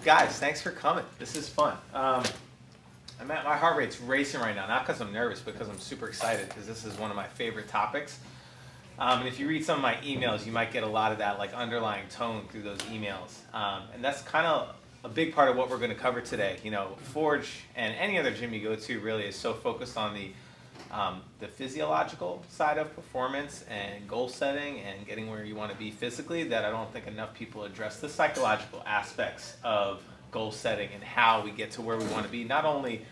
Guys, thanks for coming. This is fun. My heart rate's racing right now, not because I'm nervous, but because I'm super excited because this is one of my favorite topics. And if you read some of my emails, you might get a lot of that like underlying tone through those emails. And that's kind of a big part of what we're going to cover today. You know, Forge and any other gym you go to really is so focused on the physiological side of performance and goal setting and getting where you want to be physically that I don't think enough people address the psychological aspects of goal setting and how we get to where we want to be, not only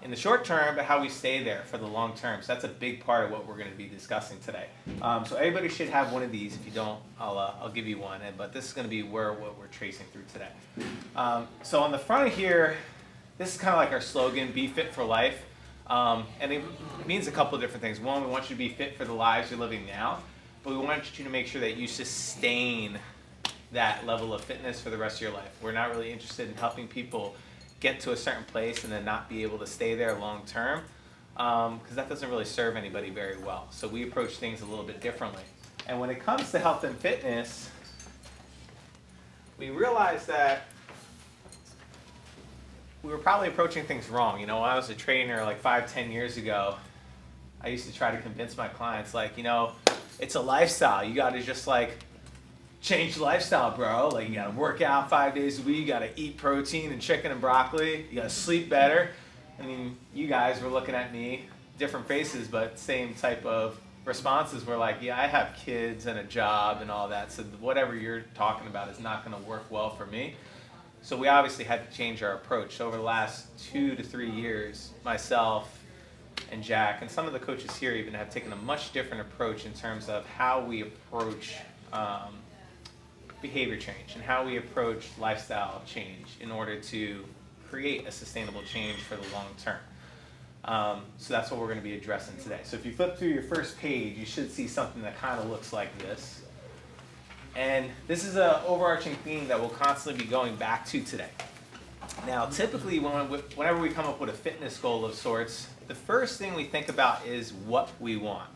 in the short term, but how we stay there for the long term. So that's a big part of what we're going to be discussing today. So everybody should have one of these. If you don't, I'll give you one. But this is going to be what we're tracing through today. So on the front of here, this is kind of like our slogan, Be Fit for Life. And it means a couple of different things. One, we want you to be fit for the lives you're living now, but we want you to make sure that you sustain that level of fitness for the rest of your life. We're not really interested in helping people get to a certain place and then not be able to stay there long term, because that doesn't really serve anybody very well. So we approach things a little bit differently. And when it comes to health and fitness, we realize that we were probably approaching things wrong. You know, when I was a trainer like 5-10 years ago, I used to try to convince my clients, like, you know, it's a lifestyle. You got to just like change the lifestyle, bro. Like, you got to work out 5 days a week. You got to eat protein and chicken and broccoli. You got to sleep better. I mean, you guys were looking at me, different faces, but same type of responses. Were like, yeah, I have kids and a job and all that. So whatever you're talking about is not going to work well for me. So we obviously had to change our approach. So over the last 2 to 3 years, myself and Jack and some of the coaches here even have taken a much different approach in terms of how we approach behavior change and how we approach lifestyle change in order to create a sustainable change for the long term. So that's what we're going to be addressing today. So if you flip through your first page, you should see something that kind of looks like this. And this is an overarching theme that we'll constantly be going back to today. Now, typically, whenever we come up with a fitness goal of sorts, the first thing we think about is what we want.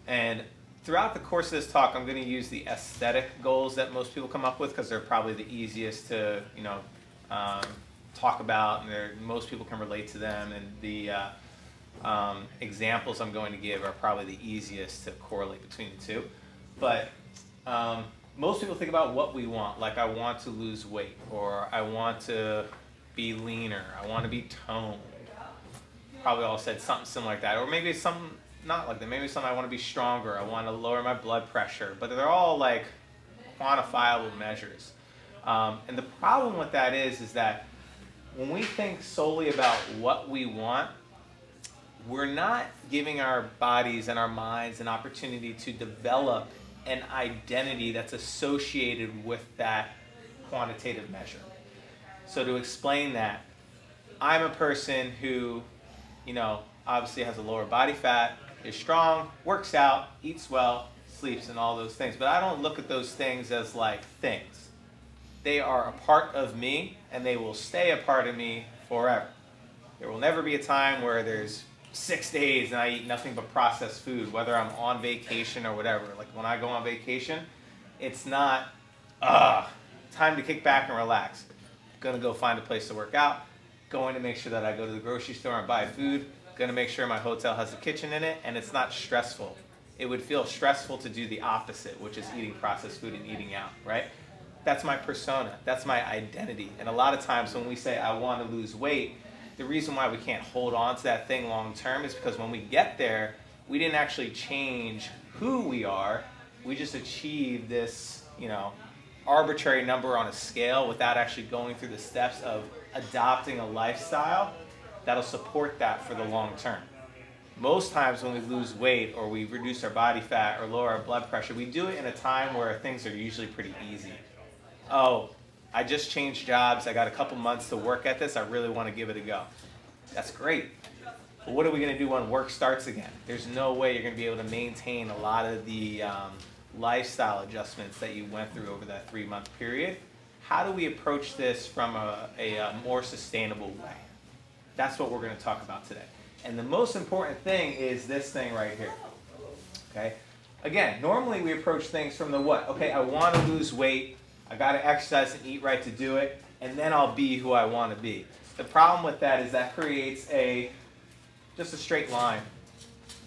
And throughout the course of this talk, I'm going to use the aesthetic goals that most people come up with because they're probably the easiest to, talk about, and most people can relate to them. And the examples I'm going to give are probably the easiest to correlate between the two. But most people think about what we want, like I want to lose weight, or I want to be leaner, I want to be toned. Probably all said something similar like that, or maybe something not like that. Maybe something I want to be stronger, I want to lower my blood pressure, but they're all like quantifiable measures. And the problem with that is that when we think solely about what we want, we're not giving our bodies and our minds an opportunity to develop an identity that's associated with that quantitative measure. So to explain that, I'm a person who, obviously has a lower body fat, is strong, works out, eats well, sleeps, and all those things. But I don't look at those things as like things. They are a part of me, and they will stay a part of me forever. There will never be a time where there's 6 days and I eat nothing but processed food, whether I'm on vacation or whatever. Like when I go on vacation, it's not, time to kick back and relax. Gonna go find a place to work out, going to make sure that I go to the grocery store and buy food, gonna make sure my hotel has a kitchen in it, and it's not stressful. It would feel stressful to do the opposite, which is eating processed food and eating out, right? That's my persona, that's my identity. And a lot of times when we say I want to lose weight, the reason why we can't hold on to that thing long term is because when we get there, we didn't actually change who we are. We just achieved this, arbitrary number on a scale without actually going through the steps of adopting a lifestyle that'll support that for the long term. Most times when we lose weight or we reduce our body fat or lower our blood pressure, we do it in a time where things are usually pretty easy. Oh, I just changed jobs, I got a couple months to work at this, I really want to give it a go. That's great. But what are we going to do when work starts again? There's no way you're going to be able to maintain a lot of the lifestyle adjustments that you went through over that 3-month period. How do we approach this from a more sustainable way? That's what we're going to talk about today. And the most important thing is this thing right here. Okay? Again, normally we approach things from the what? Okay, I want to lose weight. I got to exercise and eat right to do it, and then I'll be who I want to be. The problem with that is that creates just a straight line.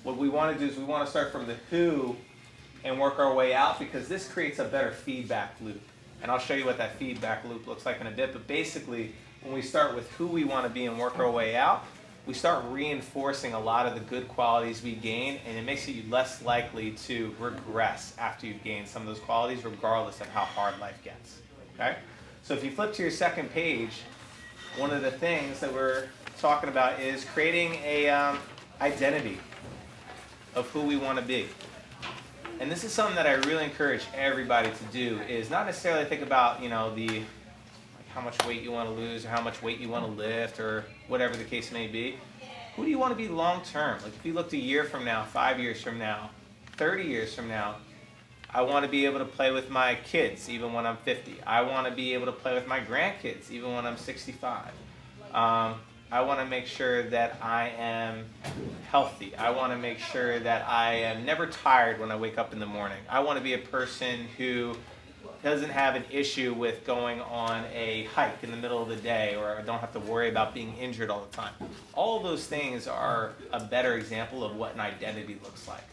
What we want to do is we want to start from the who and work our way out, because this creates a better feedback loop. And I'll show you what that feedback loop looks like in a bit. But basically, when we start with who we want to be and work our way out, we start reinforcing a lot of the good qualities we gain, and it makes you less likely to regress after you've gained some of those qualities, regardless of how hard life gets. Okay? So if you flip to your second page, one of the things that we're talking about is creating a identity of who we want to be. And this is something that I really encourage everybody to do, is not necessarily think about, how much weight you want to lose or how much weight you want to lift or whatever the case may be. Who do you want to be long term? Like if you looked a year from now, 5 years from now, 30 years from now, I want to be able to play with my kids even when I'm 50. I want to be able to play with my grandkids even when I'm 65. I want to make sure that I am healthy. I want to make sure that I am never tired when I wake up in the morning. I want to be a person who doesn't have an issue with going on a hike in the middle of the day, or I don't have to worry about being injured all the time. All of those things are a better example of what an identity looks like.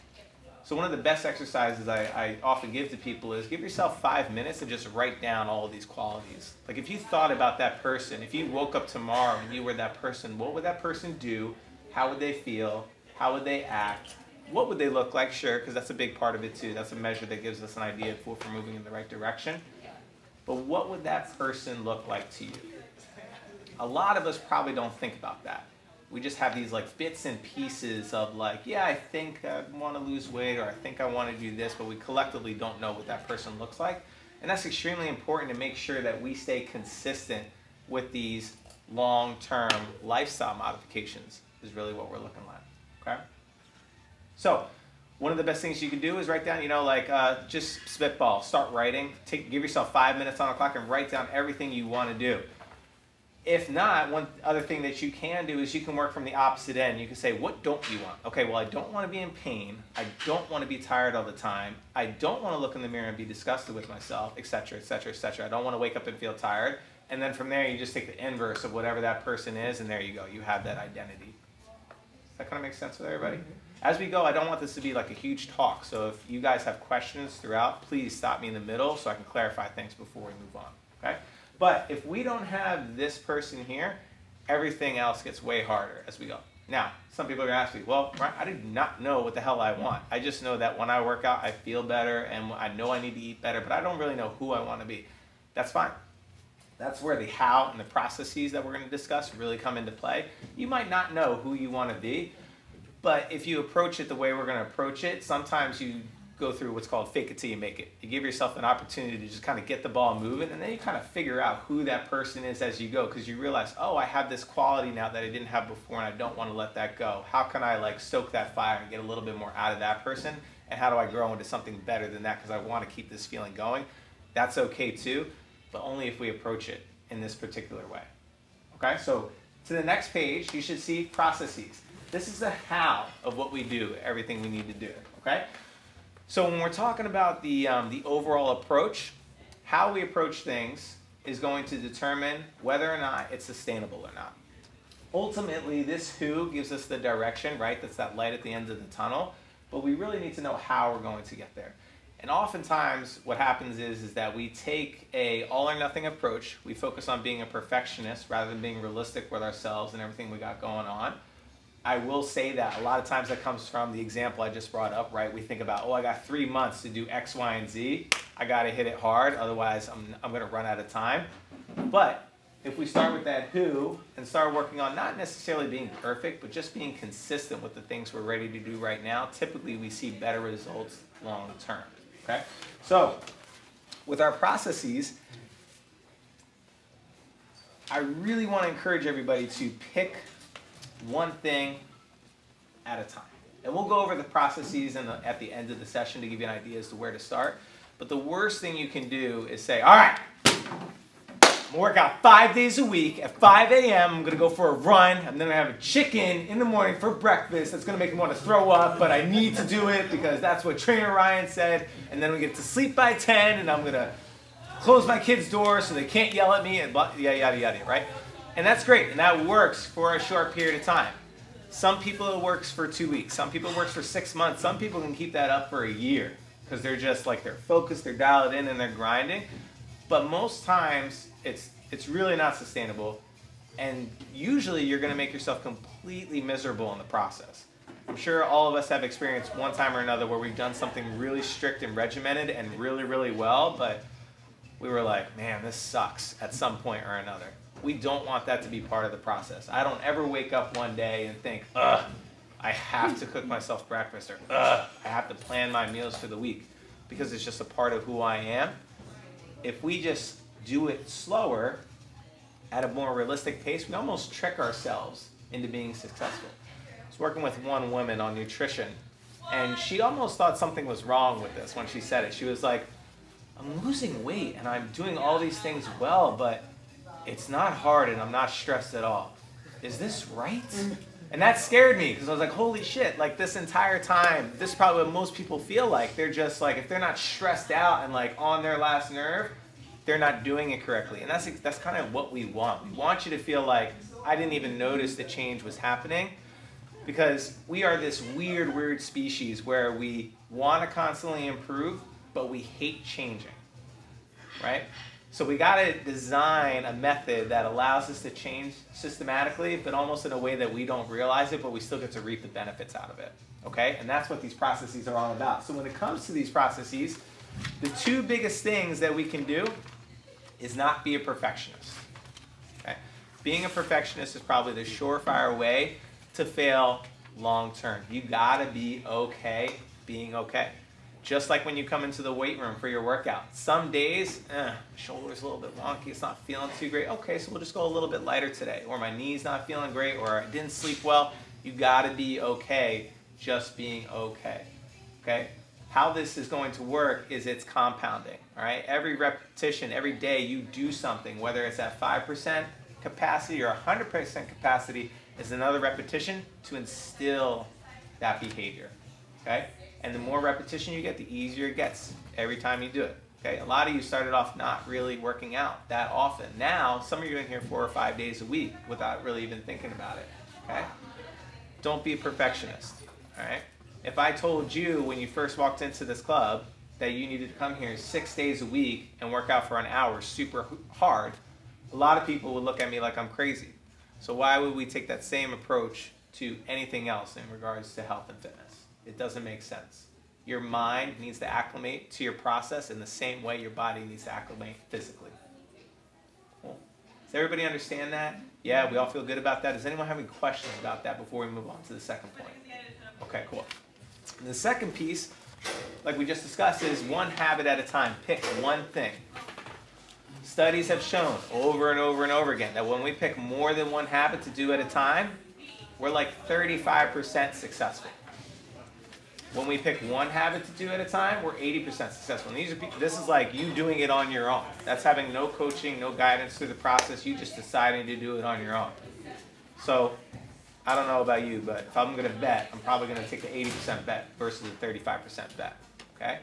So one of the best exercises I often give to people is give yourself 5 minutes to just write down all of these qualities. Like if you thought about that person, if you woke up tomorrow and you were that person, what would that person do? How would they feel? How would they act? What would they look like? Sure, because that's a big part of it too. That's a measure that gives us an idea of if we're moving in the right direction. But what would that person look like to you? A lot of us probably don't think about that. We just have these like bits and pieces of like, yeah, I think I want to lose weight, or I think I want to do this, but we collectively don't know what that person looks like. And that's extremely important to make sure that we stay consistent with these long-term lifestyle modifications is really what we're looking at, okay? So one of the best things you can do is write down, just spitball, start writing, give yourself 5 minutes on the clock and write down everything you want to do. If not, one other thing that you can do is you can work from the opposite end. You can say, what don't you want? Okay, well, I don't want to be in pain. I don't want to be tired all the time. I don't want to look in the mirror and be disgusted with myself, etc., etc., etc. I don't want to wake up and feel tired. And then from there, you just take the inverse of whatever that person is, and there you go. You have that identity. Does that kind of make sense with everybody? As we go, I don't want this to be like a huge talk. So if you guys have questions throughout, please stop me in the middle so I can clarify things before we move on, okay? But if we don't have this person here, everything else gets way harder as we go. Now, some people are going to ask me, well, Brian, I do not know what the hell I want. I just know that when I work out, I feel better, and I know I need to eat better, but I don't really know who I want to be. That's fine. That's where the how and the processes that we're going to discuss really come into play. You might not know who you want to be, but if you approach it the way we're going to approach it, sometimes you go through what's called fake it till you make it. You give yourself an opportunity to just kind of get the ball moving, and then you kind of figure out who that person is as you go, because you realize, oh, I have this quality now that I didn't have before, and I don't want to let that go. How can I stoke that fire and get a little bit more out of that person, and how do I grow into something better than that, because I want to keep this feeling going? That's okay too, but only if we approach it in this particular way. Okay, so to the next page, you should see processes. This is the how of what we do, everything we need to do, okay? So when we're talking about the overall approach, how we approach things is going to determine whether or not it's sustainable or not. Ultimately, this who gives us the direction, right? That's that light at the end of the tunnel, but we really need to know how we're going to get there. And oftentimes what happens is that we take a all or nothing approach. We focus on being a perfectionist rather than being realistic with ourselves and everything we got going on. I will say that a lot of times that comes from the example I just brought up, right? We think about, oh, I got 3 months to do X, Y, and Z. I got to hit it hard, otherwise I'm going to run out of time. But if we start with that who and start working on not necessarily being perfect, but just being consistent with the things we're ready to do right now, typically we see better results long term, okay? So with our processes, I really want to encourage everybody to pick one thing at a time. And we'll go over the processes at the end of the session to give you an idea as to where to start. But the worst thing you can do is say, all right, I'm going to work out 5 days a week at 5 a.m. I'm going to go for a run. I'm going to have a chicken in the morning for breakfast. That's going to make me want to throw up, but I need to do it because that's what Trainer Ryan said. And then we get to sleep by 10, and I'm going to close my kids' doors so they can't yell at me and blah, yada, yada, yada, right? And that's great, and that works for a short period of time. Some people it works for 2 weeks. Some people it works for 6 months. Some people can keep that up for a year because they're just like, they're focused, they're dialed in, and they're grinding. But most times, it's really not sustainable. And usually you're going to make yourself completely miserable in the process. I'm sure all of us have experienced one time or another where we've done something really strict and regimented and really, really well, but we were like, man, this sucks at some point or another. We don't want that to be part of the process. I don't ever wake up one day and think, ugh, I have to cook myself breakfast, or ugh, I have to plan my meals for the week, because it's just a part of who I am. If we just do it slower, at a more realistic pace, we almost trick ourselves into being successful. I was working with one woman on nutrition, and she almost thought something was wrong with this when she said it. She was like, I'm losing weight and I'm doing all these things well, but it's not hard and I'm not stressed at all. Is this right? And that scared me because I was like, holy shit, like this entire time, this is probably what most people feel like. They're just like, if they're not stressed out and like on their last nerve, they're not doing it correctly. And that's kind of what we want. We want you to feel like, I didn't even notice the change was happening, because we are this weird species where we want to constantly improve, but we hate changing, right? So we got to design a method that allows us to change systematically, but almost in a way that we don't realize it, but we still get to reap the benefits out of it, okay? And that's what these processes are all about. So when it comes to these processes, the two biggest things that we can do is not be a perfectionist. Okay? Being a perfectionist is probably the surefire way to fail long term. You gotta be okay being okay. Just like when you come into the weight room for your workout. Some days, my shoulder's a little bit wonky, it's not feeling too great. Okay, so we'll just go a little bit lighter today. Or my knee's not feeling great, or I didn't sleep well. You gotta be okay just being okay. Okay? How this is going to work is it's compounding, all right? Every repetition, every day you do something, whether it's at 5% capacity or 100% capacity, is another repetition to instill that behavior, okay? And the more repetition you get, the easier it gets every time you do it, okay? A lot of you started off not really working out that often. Now, some of you are in here 4 or 5 days a week without really even thinking about it, okay? Don't be a perfectionist, all right? If I told you when you first walked into this club that you needed to come here 6 days a week and work out for an hour super hard, a lot of people would look at me like I'm crazy. So why would we take that same approach to anything else in regards to health and fitness? It doesn't make sense. Your mind needs to acclimate to your process in the same way your body needs to acclimate physically. Cool. Does everybody understand that? Yeah, we all feel good about that. Does anyone have any questions about that before we move on to the second point? Okay, cool. And the second piece, like we just discussed, is one habit at a time. Pick one thing. Studies have shown over and over and over again that when we pick more than one habit to do at a time, we're like 35% successful. When we pick one habit to do at a time, we're 80% successful. And this is like you doing it on your own. That's having no coaching, no guidance through the process. You just deciding to do it on your own. So I don't know about you, but if I'm going to bet, I'm probably going to take the 80% bet versus the 35% bet, okay?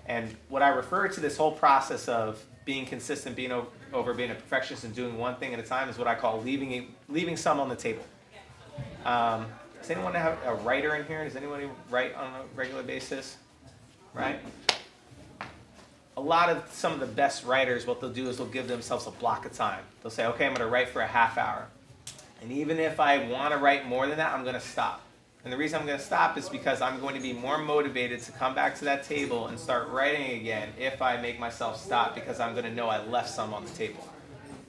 And what I refer to this whole process of being consistent, being over being a perfectionist and doing one thing at a time is what I call leaving some on the table. Does anyone have a writer in here? Does anyone write on a regular basis? Right? Some of the best writers, what they'll do is they'll give themselves a block of time. They'll say, okay, I'm going to write for a half hour. And even if I want to write more than that, I'm going to stop. And the reason I'm going to stop is because I'm going to be more motivated to come back to that table and start writing again if I make myself stop, because I'm going to know I left some on the table.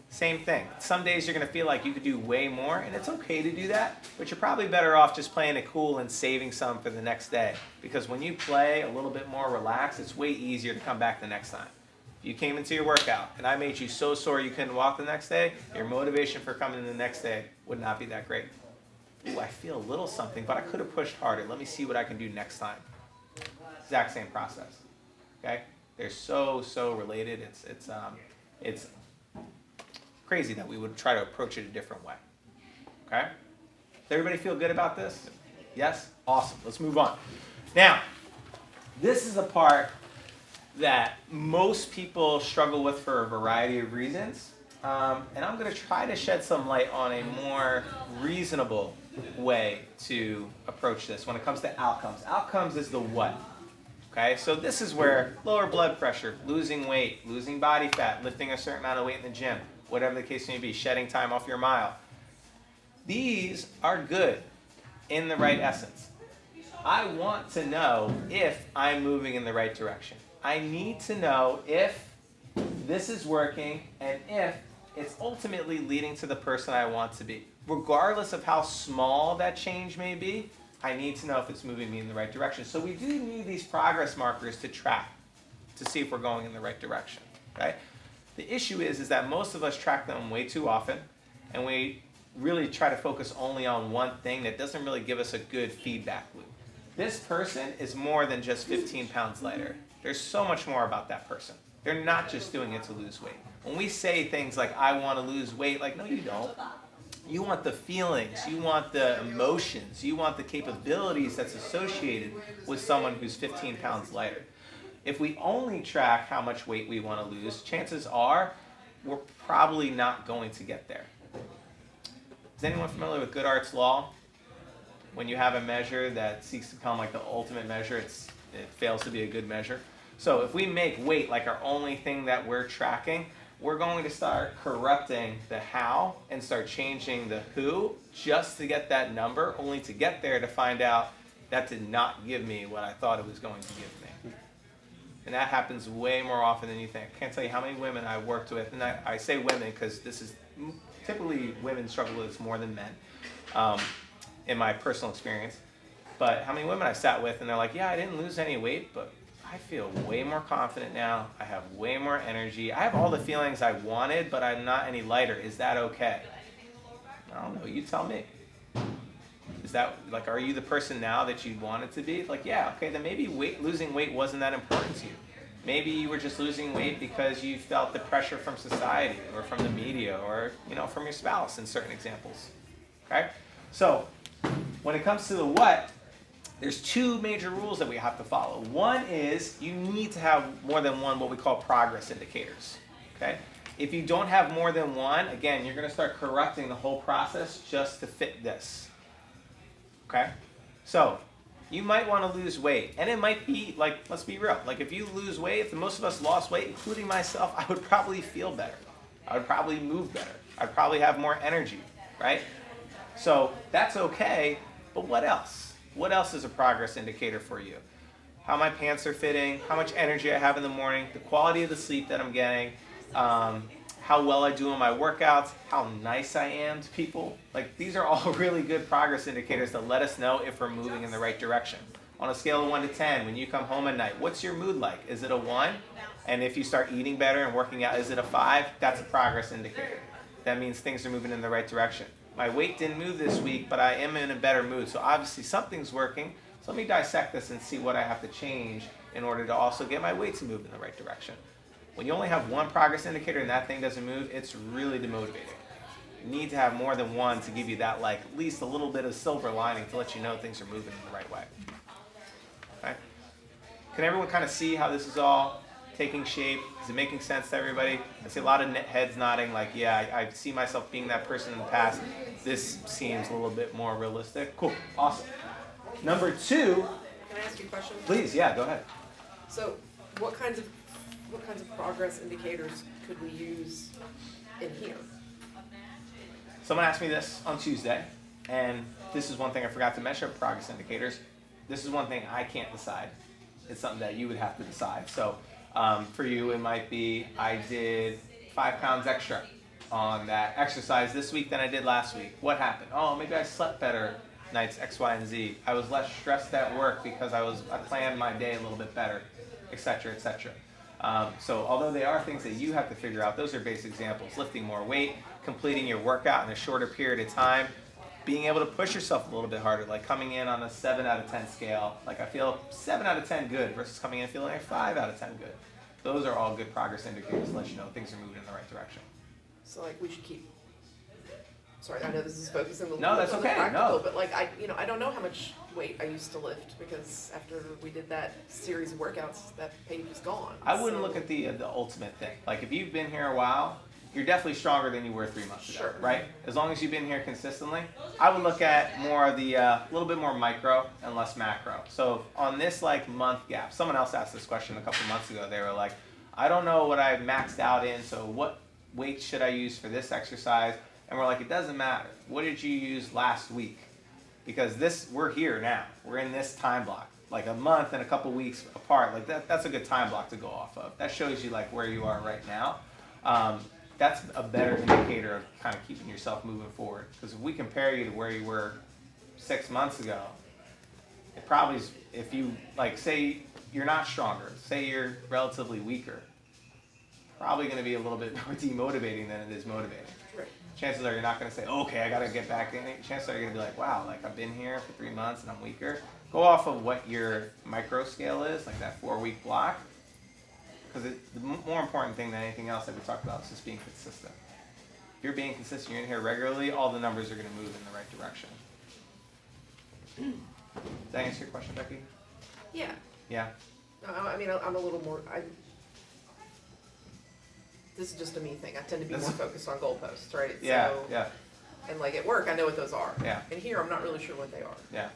Same thing. Some days you're going to feel like you could do way more, and it's okay to do that, but you're probably better off just playing it cool and saving some for the next day. Because when you play a little bit more relaxed, it's way easier to come back the next time. If you came into your workout and I made you so sore you couldn't walk the next day, your motivation for coming in the next day would not be that great. Ooh, I feel a little something, but I could have pushed harder. Let me see what I can do next time. Exact same process. Okay? They're so related. It's crazy that we would try to approach it a different way. Okay? Does everybody feel good about this? Yes? Awesome. Let's move on. Now, this is a part that most people struggle with for a variety of reasons. And I'm going to try to shed some light on a more reasonable way to approach this when it comes to outcomes. Outcomes is the what. Okay, so this is where lower blood pressure, losing weight, losing body fat, lifting a certain amount of weight in the gym, whatever the case may be, shedding time off your mile. These are good in the right essence. I want to know if I'm moving in the right direction. I need to know if this is working and if it's ultimately leading to the person I want to be. Regardless of how small that change may be, I need to know if it's moving me in the right direction. So we do need these progress markers to track to see if we're going in the right direction. Okay? The issue is that most of us track them way too often, and we really try to focus only on one thing that doesn't really give us a good feedback loop. This person is more than just 15 pounds lighter. There's so much more about that person. They're not just doing it to lose weight. When we say things like, I want to lose weight, like, no, you don't. You want the feelings, you want the emotions, you want the capabilities that's associated with someone who's 15 pounds lighter. If we only track how much weight we want to lose, chances are we're probably not going to get there. Is anyone familiar with Goodhart's law? When you have a measure that seeks to become like the ultimate measure, it fails to be a good measure. So if we make weight like our only thing that we're tracking, we're going to start corrupting the how and start changing the who just to get that number, only to get there to find out that did not give me what I thought it was going to give me. And that happens way more often than you think. I can't tell you how many women I worked with, and I say women because this is typically women struggle with this more than men in my personal experience. But how many women I sat with and they're like, yeah, I didn't lose any weight, but I feel way more confident now. I have way more energy. I have all the feelings I wanted, but I'm not any lighter. Is that okay? I don't know. You tell me. Is that, like, are you the person now that you wanted to be? Like, yeah, okay, then maybe losing weight wasn't that important to you. Maybe you were just losing weight because you felt the pressure from society or from the media or, from your spouse in certain examples. Okay? So, when it comes to the what, there's two major rules that we have to follow. One is you need to have more than one what we call progress indicators. Okay? If you don't have more than one, again, you're going to start corrupting the whole process just to fit this. Okay? So, you might want to lose weight. And it might be, like, let's be real. Like, if you lose weight, if most of us lost weight, including myself, I would probably feel better. I would probably move better. I'd probably have more energy, right? So, that's okay, but what else? What else is a progress indicator for you? How my pants are fitting, how much energy I have in the morning, the quality of the sleep that I'm getting, how well I do on my workouts, how nice I am to people. Like, these are all really good progress indicators that let us know if we're moving in the right direction. On a scale of 1 to 10, when you come home at night, what's your mood like? Is it a 1? And if you start eating better and working out, is it a 5? That's a progress indicator. That means things are moving in the right direction. My weight didn't move this week, but I am in a better mood. So obviously something's working. So let me dissect this and see what I have to change in order to also get my weight to move in the right direction. When you only have one progress indicator and that thing doesn't move, it's really demotivating. You need to have more than one to give you that, like, at least a little bit of silver lining to let you know things are moving in the right way. Okay? Can everyone kind of see how this is all taking shape? Is it making sense to everybody? I see a lot of heads nodding like, yeah, I see myself being that person in the past. This seems a little bit more realistic. Cool. Awesome. Number 2. Can I ask you a question? Please, yeah, go ahead. So what kinds of progress indicators could we use in here? Someone asked me this on Tuesday, and this is one thing I forgot to mention, progress indicators. This is one thing I can't decide. It's something that you would have to decide. So for you, it might be I did 5 pounds extra on that exercise this week than I did last week. What happened? Oh, maybe I slept better nights X, Y, and Z. I was less stressed at work because I planned my day a little bit better, etc., etc. So although they are things that you have to figure out, those are basic examples. Lifting more weight, completing your workout in a shorter period of time, being able to push yourself a little bit harder, like coming in on a 7 out of 10 scale. Like I feel 7 out of 10 good versus coming in feeling like 5 out of 10 good. Those are all good progress indicators to let you know things are moving in the right direction. So like we should keep sorry, I know this is focusing a little No, bit that's on the okay, practical, no. but like I don't know how much weight I used to lift because after we did that series of workouts, that page is gone. I wouldn't So- look at the ultimate thing. Like if you've been here a while, you're definitely stronger than you were 3 months ago, Sure. right? As long as you've been here consistently, I would look at more of the little bit more micro and less macro. So on this like month gap, someone else asked this question a couple months ago. They were like, I don't know what I've maxed out in, so what weight should I use for this exercise? And we're like, it doesn't matter. What did you use last week? Because we're here now. We're in this time block. Like a month and a couple weeks apart, like that's a good time block to go off of. That shows you like where you are right now. That's a better indicator of kind of keeping yourself moving forward. Because if we compare you to where you were 6 months ago, it probably is, if you like say you're not stronger, say you're relatively weaker, probably going to be a little bit more demotivating than it is motivating. Right. Chances are you're not going to say, okay, I got to get back in. Chances are you're going to be like, wow, like I've been here for 3 months and I'm weaker. Go off of what your micro scale is, like that 4-week block. Because the more important thing than anything else that we talked about is just being consistent. If you're being consistent, you're in here regularly, all the numbers are going to move in the right direction. Does that answer your question, Becky? Yeah. Yeah? No, I mean, I'm a little more. This is just a me thing. I tend to be more focused on goalposts, right? Yeah, So, yeah, and like at work, I know what those are. Yeah. And here, I'm not really sure what they are. yeah.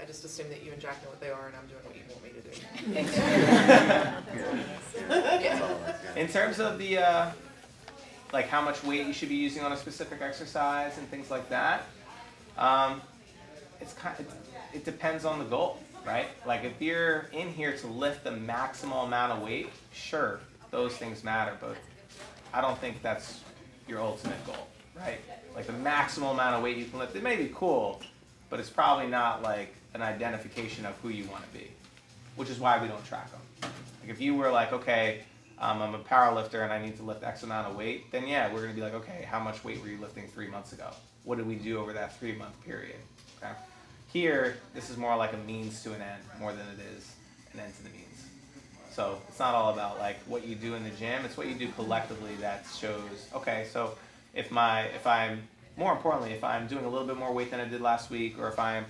I just assume that you and Jack know what they are, and I'm doing what you want me to do. Yeah. In terms of the, like how much weight you should be using on a specific exercise and things like that, it depends on the goal, right? Like if you're in here to lift the maximal amount of weight, sure, those things matter, but I don't think that's your ultimate goal, right? Like the maximal amount of weight you can lift, it may be cool, but it's probably not like an identification of who you want to be, which is why we don't track them. Like if you were like, okay, I'm a power lifter and I need to lift X amount of weight, then yeah, we're going to be like, okay, how much weight were you lifting 3 months ago? What did we do over that 3-month period? Okay. Here, this is more like a means to an end more than it is an end to the means. So it's not all about like what you do in the gym, it's what you do collectively that shows, okay, so if I'm doing a little bit more weight than I did last week, or if I'm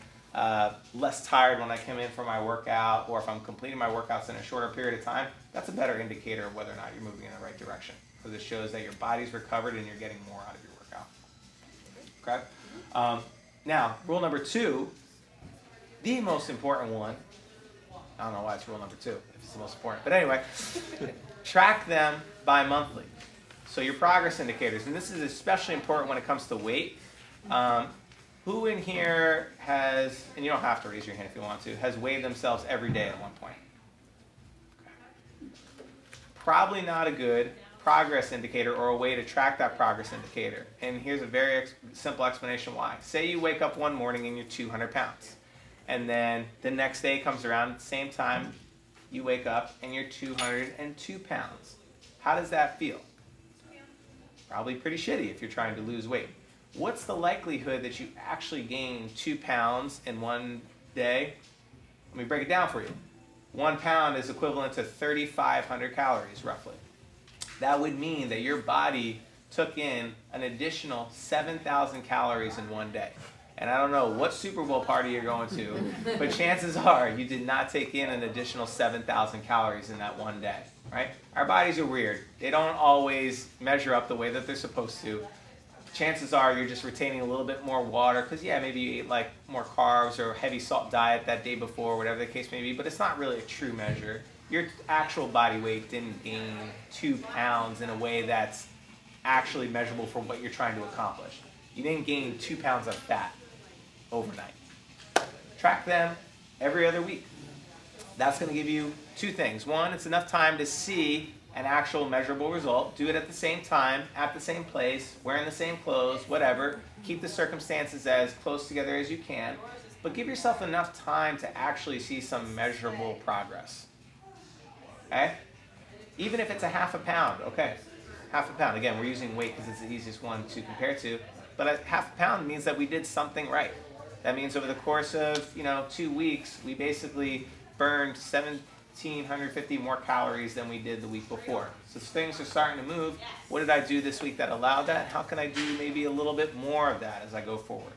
less tired when I come in for my workout, or if I'm completing my workouts in a shorter period of time, that's a better indicator of whether or not you're moving in the right direction. Because it shows that your body's recovered and you're getting more out of your workout. Okay? Now, rule number 2, the most important one, I don't know why it's rule number 2, if it's the most important, but anyway, track them bi-monthly. So your progress indicators, and this is especially important when it comes to weight. Who in here has, and you don't have to raise your hand if you want to, has weighed themselves every day at one point? Okay. Probably not a good progress indicator or a way to track that progress indicator. And here's a very simple explanation why. Say you wake up one morning and you're 200 pounds. And then the next day comes around at the same time you wake up and you're 202 pounds. How does that feel? Probably pretty shitty if you're trying to lose weight. What's the likelihood that you actually gain 2 pounds in one day? Let me break it down for you. 1 pound is equivalent to 3,500 calories, roughly. That would mean that your body took in an additional 7,000 calories in one day. And I don't know what Super Bowl party you're going to, but chances are you did not take in an additional 7,000 calories in that one day, right? Our bodies are weird. They don't always measure up the way that they're supposed to. Chances are you're just retaining a little bit more water because, yeah, maybe you ate like more carbs or heavy salt diet that day before, whatever the case may be, but it's not really a true measure. Your actual body weight didn't gain 2 pounds in a way that's actually measurable for what you're trying to accomplish. You didn't gain 2 pounds of fat overnight. Track them every other week. That's going to give you 2 things. One, it's enough time to see an actual measurable result. Do it at the same time, at the same place, wearing the same clothes, whatever. Keep the circumstances as close together as you can, but give yourself enough time to actually see some measurable progress. Okay? Even if it's a half a pound, okay. Half a pound. Again, we're using weight because it's the easiest one to compare to, but a half a pound means that we did something right. That means over the course of 2 weeks, we basically burned 150 more calories than we did the week before. So things are starting to move. What did I do this week that allowed that? How can I do maybe a little bit more of that as I go forward?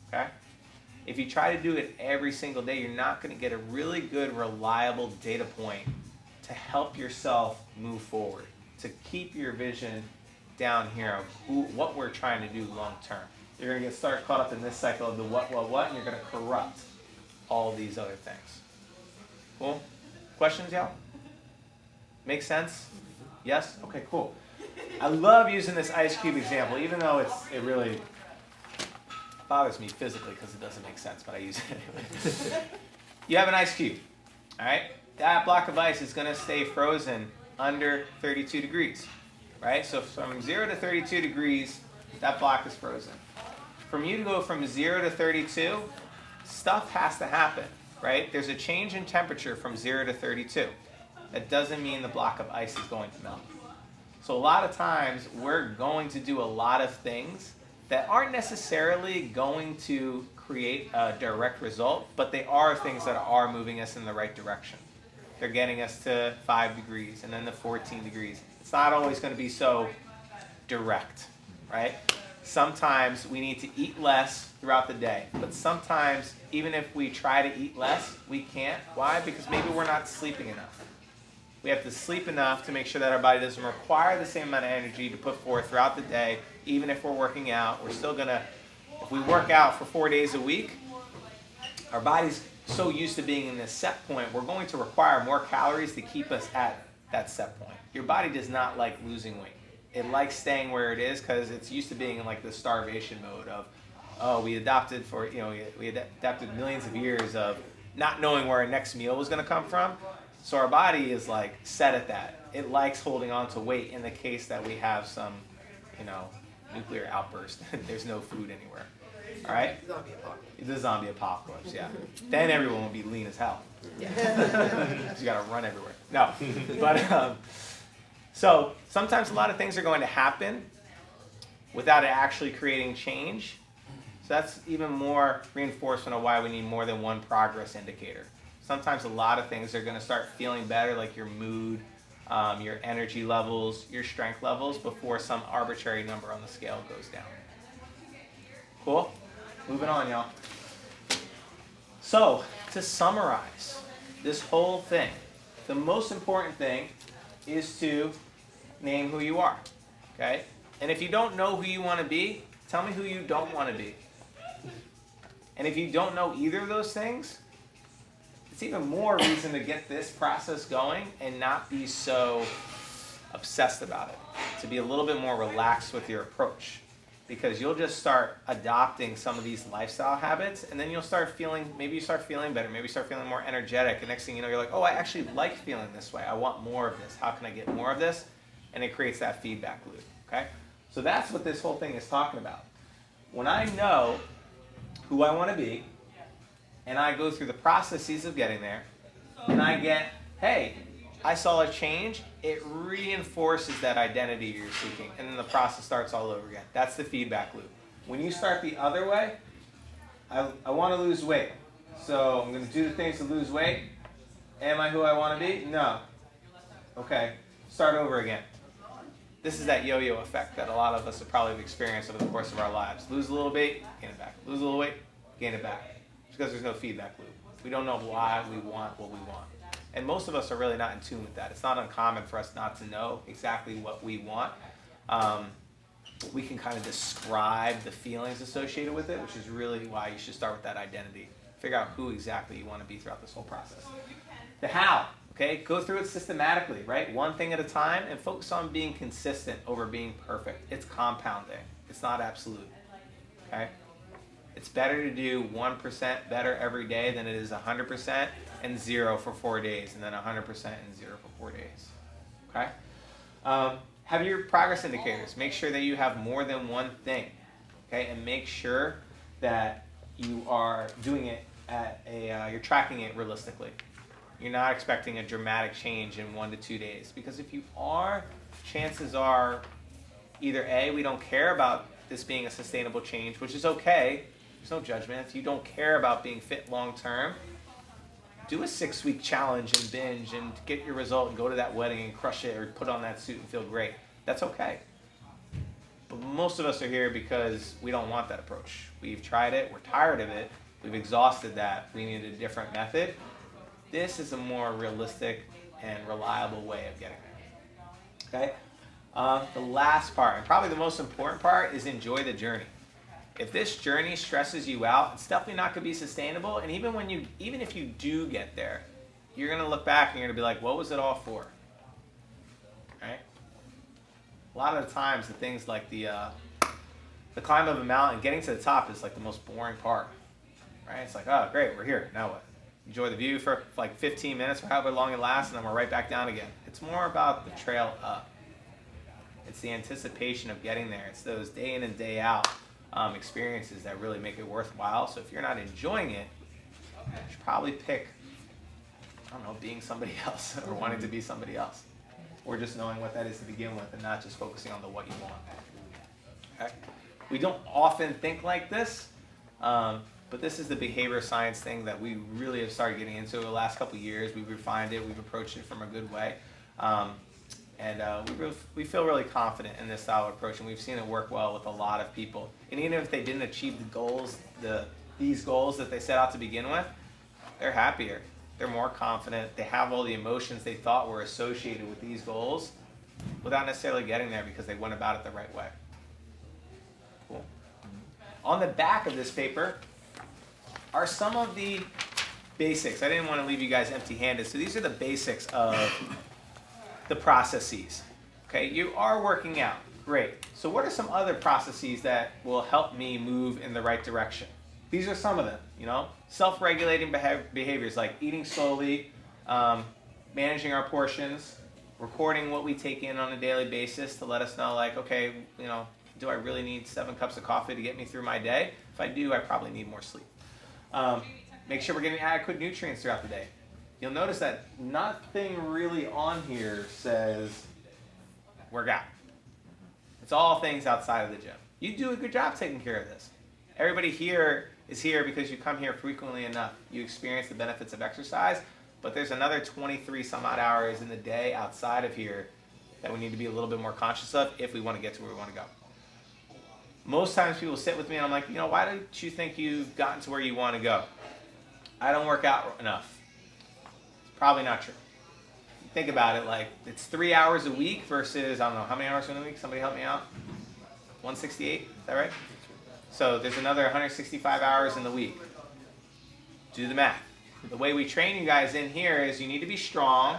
Okay? If you try to do it every single day, you're not going to get a really good, reliable data point to help yourself move forward, to keep your vision down here of what we're trying to do long term. You're going to start caught up in this cycle of the what, and you're going to corrupt all of these other things. Cool? Questions, y'all? Make sense? Yes? Okay, cool. I love using this ice cube example, even though it really bothers me physically because it doesn't make sense, but I use it anyway. You have an ice cube, all right? That block of ice is going to stay frozen under 32 degrees, right? So from 0 to 32 degrees, that block is frozen. For you to go from 0 to 32, stuff has to happen, right? There's a change in temperature from 0 to 32. That doesn't mean the block of ice is going to melt. So a lot of times, we're going to do a lot of things that aren't necessarily going to create a direct result, but they are things that are moving us in the right direction. They're getting us to 5 degrees and then to 14 degrees. It's not always going to be so direct, right? Sometimes we need to eat less throughout the day, but sometimes even if we try to eat less, we can't. Why? Because maybe we're not sleeping enough. We have to sleep enough to make sure that our body doesn't require the same amount of energy to put forth throughout the day. Even if we're working out, we're still going to, if we work out for 4 days a week, our body's so used to being in this set point, we're going to require more calories to keep us at that set point. Your body does not like losing weight. It likes staying where it is because it's used to being in like the starvation mode of, oh, we adapted millions of years of not knowing where our next meal was going to come from. So our body is like set at that. It likes holding on to weight in the case that we have some, nuclear outburst. There's no food anywhere. All right? Zombie apocalypse. The zombie apocalypse, yeah. Then everyone will be lean as hell. Yeah. You got to run everywhere. No, but so sometimes a lot of things are going to happen without it actually creating change. So that's even more reinforcement of why we need more than one progress indicator. Sometimes a lot of things are going to start feeling better, like your mood, your energy levels, your strength levels, before some arbitrary number on the scale goes down. Cool? Moving on, y'all. So, to summarize this whole thing, the most important thing is to name who you are, okay? And if you don't know who you want to be, tell me who you don't want to be. And if you don't know either of those things, it's even more reason to get this process going and not be so obsessed about it. To be a little bit more relaxed with your approach. Because you'll just start adopting some of these lifestyle habits, and then you'll start feeling, maybe you start feeling better, maybe you start feeling more energetic, and next thing you know, you're like, oh, I actually like feeling this way. I want more of this. How can I get more of this? And it creates that feedback loop, okay? So that's what this whole thing is talking about. When I know who I want to be, and I go through the processes of getting there, and I get, hey, I saw a change, it reinforces that identity you're seeking, and then the process starts all over again. That's the feedback loop. When you start the other way, I want to lose weight, so I'm going to do the things to lose weight. Am I who I want to be? No. Okay, start over again. This is that yo-yo effect that a lot of us have probably experienced over the course of our lives. Lose a little weight, gain it back. Lose a little weight, gain it back. It's because there's no feedback loop. We don't know why we want what we want. And most of us are really not in tune with that. It's not uncommon for us not to know exactly what we want. We can kind of describe the feelings associated with it, which is really why you should start with that identity. Figure out who exactly you want to be throughout this whole process. The how, okay? Go through it systematically, right? One thing at a time, and focus on being consistent over being perfect. It's compounding. It's not absolute, okay? It's better to do 1% better every day than it is 100% and 0 for 4 days, and then 100% and 0 for 4 days. Okay? Have your progress indicators. Make sure that you have more than one thing. Okay? And make sure that you are doing it at you're tracking it realistically. You're not expecting a dramatic change in 1 to 2 days. Because if you are, chances are either A, we don't care about this being a sustainable change, which is okay. There's no judgment. If you don't care about being fit long term, do a 6-week challenge and binge and get your result and go to that wedding and crush it or put on that suit and feel great. That's okay. But most of us are here because we don't want that approach. We've tried it, we're tired of it, we've exhausted that, we need a different method. This is a more realistic and reliable way of getting there. Okay? The last part, and probably the most important part, is enjoy the journey. If this journey stresses you out, it's definitely not going to be sustainable. And even if you do get there, you're going to look back and you're going to be like, what was it all for? Right? A lot of the times, the things like the climb of a mountain, getting to the top is like the most boring part. Right? It's like, oh, great, we're here. Now what? Enjoy the view for like 15 minutes or however long it lasts, and then we're right back down again. It's more about the trail up. It's the anticipation of getting there. It's those day in and day out experiences that really make it worthwhile. So if you're not enjoying it, you should probably pick, I don't know, being somebody else or wanting to be somebody else. Or just knowing what that is to begin with and not just focusing on the what you want. Okay? We don't often think like this, but this is the behavior science thing that we really have started getting into the last couple of years. We've refined it. We've approached it from a good way. We feel really confident in this style of approach, and we've seen it work well with a lot of people. And even if they didn't achieve the goals, these goals that they set out to begin with, they're happier. They're more confident. They have all the emotions they thought were associated with these goals without necessarily getting there because they went about it the right way. Cool. On the back of this paper are some of the basics. I didn't want to leave you guys empty-handed, so these are the basics of the processes. Okay, you are working out. Great. So what are some other processes that will help me move in the right direction? These are some of them, self-regulating behaviors like eating slowly, managing our portions, recording what we take in on a daily basis to let us know, like, okay, do I really need 7 cups of coffee to get me through my day? If I do, I probably need more sleep. Make sure we're getting adequate nutrients throughout the day. You'll notice that nothing really on here says work out. It's all things outside of the gym. You do a good job taking care of this. Everybody here is here because you come here frequently enough. You experience the benefits of exercise, but there's another 23 some odd hours in the day outside of here that we need to be a little bit more conscious of if we want to get to where we want to go. Most times people sit with me and I'm like, why don't you think you've gotten to where you want to go? I don't work out enough. Probably not true. Think about it, like it's 3 hours a week versus, I don't know, how many hours in a week? Somebody help me out? 168, is that right? So there's another 165 hours in the week. Do the math. The way we train you guys in here is you need to be strong,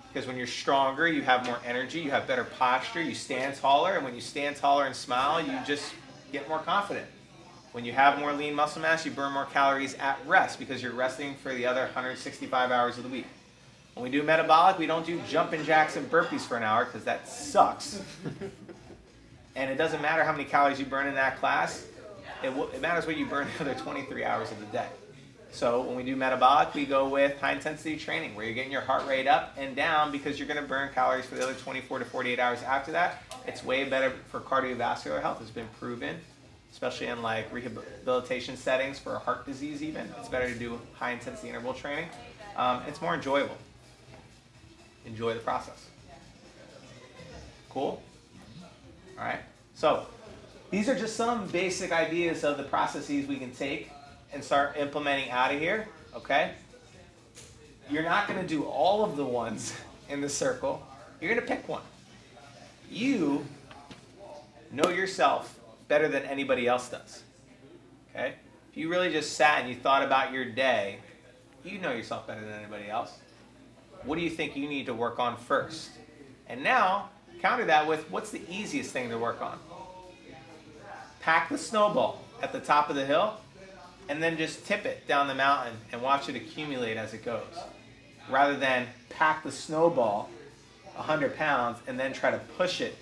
because when you're stronger, you have more energy, you have better posture, you stand taller, and when you stand taller and smile, you just get more confident. When you have more lean muscle mass, you burn more calories at rest because you're resting for the other 165 hours of the week. When we do metabolic, we don't do jumping jacks and burpees for an hour because that sucks. And it doesn't matter how many calories you burn in that class. It matters what you burn the other 23 hours of the day. So when we do metabolic, we go with high intensity training where you're getting your heart rate up and down because you're going to burn calories for the other 24 to 48 hours after that. It's way better for cardiovascular health. It's been proven, especially in like rehabilitation settings for heart disease even. It's better to do high intensity interval training. It's more enjoyable. Enjoy the process. Cool? All right. So these are just some basic ideas of the processes we can take and start implementing out of here, okay? You're not going to do all of the ones in the circle. You're going to pick one. You know yourself better than anybody else does, okay? If you really just sat and you thought about your day, you know yourself better than anybody else. What do you think you need to work on first? And now, counter that with what's the easiest thing to work on? Pack the snowball at the top of the hill and then just tip it down the mountain and watch it accumulate as it goes. Rather than pack the snowball 100 pounds and then try to push it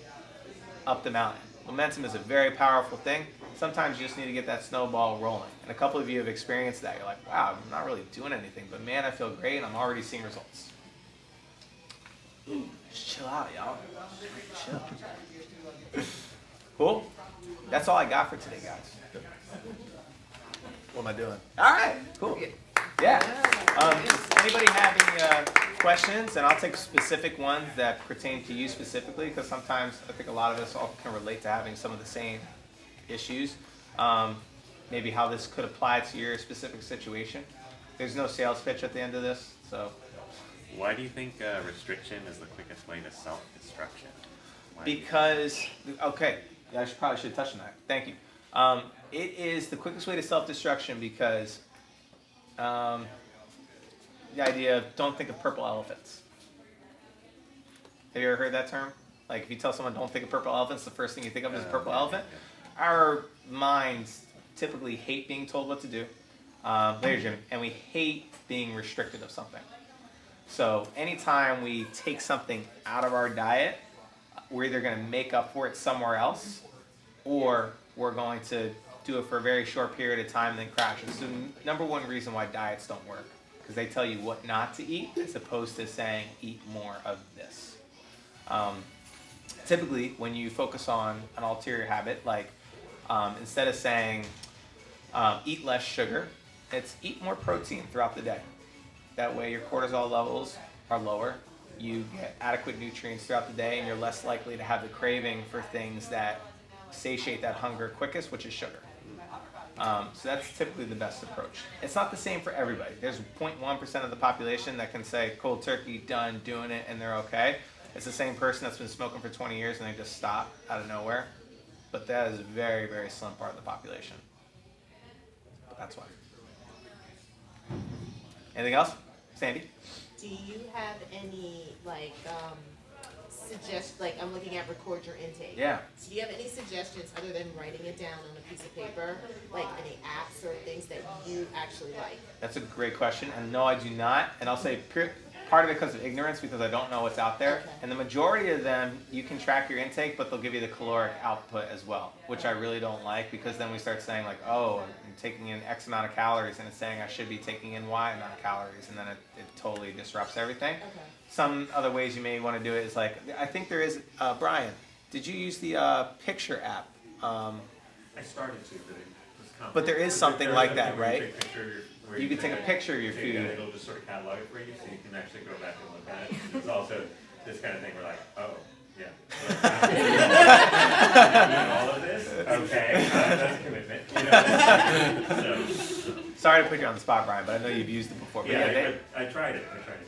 up the mountain. Momentum is a very powerful thing. Sometimes you just need to get that snowball rolling. And a couple of you have experienced that. You're like, wow, I'm not really doing anything, but man, I feel great and I'm already seeing results. Ooh, just chill out, y'all. Chill. Cool? That's all I got for today, guys. What am I doing? All right, cool. Yeah. Does anybody have any questions? And I'll take specific ones that pertain to you specifically, because sometimes I think a lot of us all can relate to having some of the same issues. Maybe how this could apply to your specific situation. There's no sales pitch at the end of this, so. Why do you think restriction is the quickest way to self-destruction? Because, okay, I probably should touch on that. Thank you. It is the quickest way to self-destruction because the idea of don't think of purple elephants. Have you ever heard that term? Like if you tell someone don't think of purple elephants, the first thing you think of is a purple elephant. Yeah. Our minds typically hate being told what to do. Later, Jim, and we hate being restricted of something. So anytime we take something out of our diet, we're either going to make up for it somewhere else, or we're going to do it for a very short period of time and then crash it. So number one reason why diets don't work, because they tell you what not to eat as opposed to saying eat more of this. Typically, when you focus on an ulterior habit, like instead of saying eat less sugar, it's eat more protein throughout the day. That way your cortisol levels are lower, you get adequate nutrients throughout the day, and you're less likely to have the craving for things that satiate that hunger quickest, which is sugar. So that's typically the best approach. It's not the same for everybody. There's 0.1% of the population that can say cold turkey, done, doing it, and they're okay. It's the same person that's been smoking for 20 years and they just stop out of nowhere. But that is a very, very slim part of the population. But that's why. Anything else? Sandy? Do you have any like I'm looking at record your intake. Yeah. So do you have any suggestions other than writing it down on a piece of paper, like any apps or things that you actually like? That's a great question, and no, I do not. And I'll say part of it because of ignorance, because I don't know what's out there. Okay. And the majority of them, you can track your intake, but they'll give you the caloric output as well, which I really don't like, because then we start saying like, oh, I'm taking in X amount of calories, and it's saying I should be taking in Y amount of calories, and then it totally disrupts everything. Okay. Some other ways you may want to do it is like, I think there is, Brian, did you use the Picture app? I started to, but it was complicated. But there is something like that, Where you right? take a picture of where You can take a picture of your take it, and food. it'll just sort of catalog it for you, so you can actually go back and look at it. It's also this kind of thing where like, oh, yeah. Doing all of this? Okay, that's a commitment. You know? So, Sorry to put you on the spot, Brian, but I know you've used it before. But yeah, I tried it.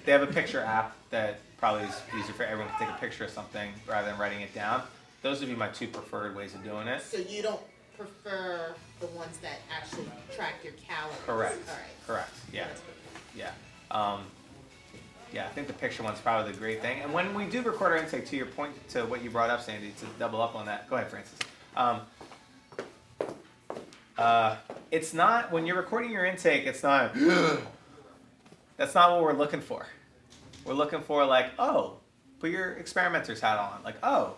they have a picture app that probably is easier for everyone to take a picture of something rather than writing it down. Those would be my two preferred ways of doing it. So you don't prefer the ones that actually track your calories? Correct. All right. Correct. Yeah. That's good. Yeah. Yeah, I think the picture one's probably the great thing. And when we do record our intake, to your point, to what you brought up, Sandy, to double up on that. Go ahead, Francis. It's not, when you're recording your intake, it's not, that's not what we're looking for. We're looking for like, oh, put your experimenter's hat on. Like, oh,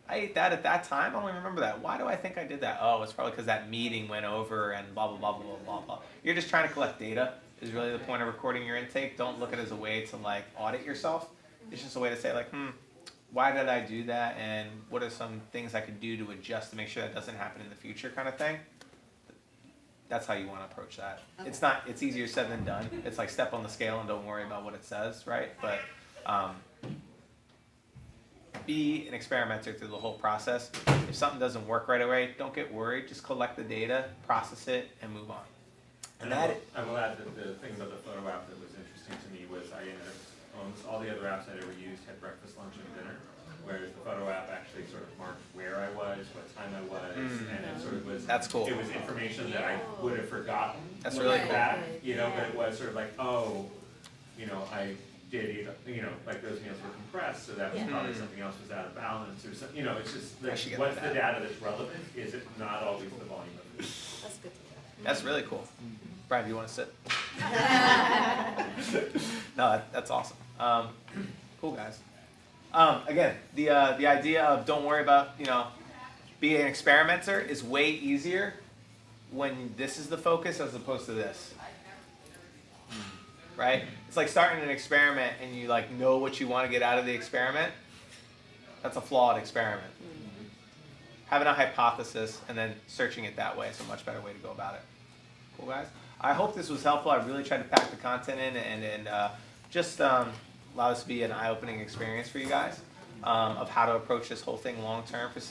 I ate that at that time. I don't even remember that. Why do I think I did that? Oh, it's probably because that meeting went over and blah, blah, blah, blah, blah, blah. You're just trying to collect data is really the point of recording your intake. Don't look at it as a way to like audit yourself. It's just a way to say like, why did I do that? And what are some things I could do to adjust to make sure that doesn't happen in the future kind of thing. That's how you want to approach that. Okay. It's easier said than done. It's like step on the scale and don't worry about what it says, right? But be an experimenter through the whole process. If something doesn't work right away, don't get worried. Just collect the data, process it, and move on. And I will add that the thing about the photo app that was interesting to me was I ended up, almost all the other apps I'd ever used had breakfast, lunch, and dinner, whereas the photo app actually sort of marked where I was, what time I was, and it sort of was. That's cool. It was information that I would have forgotten. That's looking really cool. back, you know, but it was sort of like, oh, you know, I did eat, you know, like those meals were compressed, so that was probably something else was out of balance, or something, you know, it's just like, should get what's that. the data that's relevant? Is it not always the volume of food? That's good to know. That's really cool. Brian, do you want to sit? No, that's awesome. Cool guys. Again, the idea of don't worry about, you know, being an experimenter is way easier when this is the focus as opposed to this. Right? It's like starting an experiment and you like know what you want to get out of the experiment. That's a flawed experiment. Having a hypothesis and then searching it that way is a much better way to go about it. Cool, guys. I hope this was helpful. I really tried to pack the content in and just allow this to be an eye-opening experience for you guys of how to approach this whole thing long-term for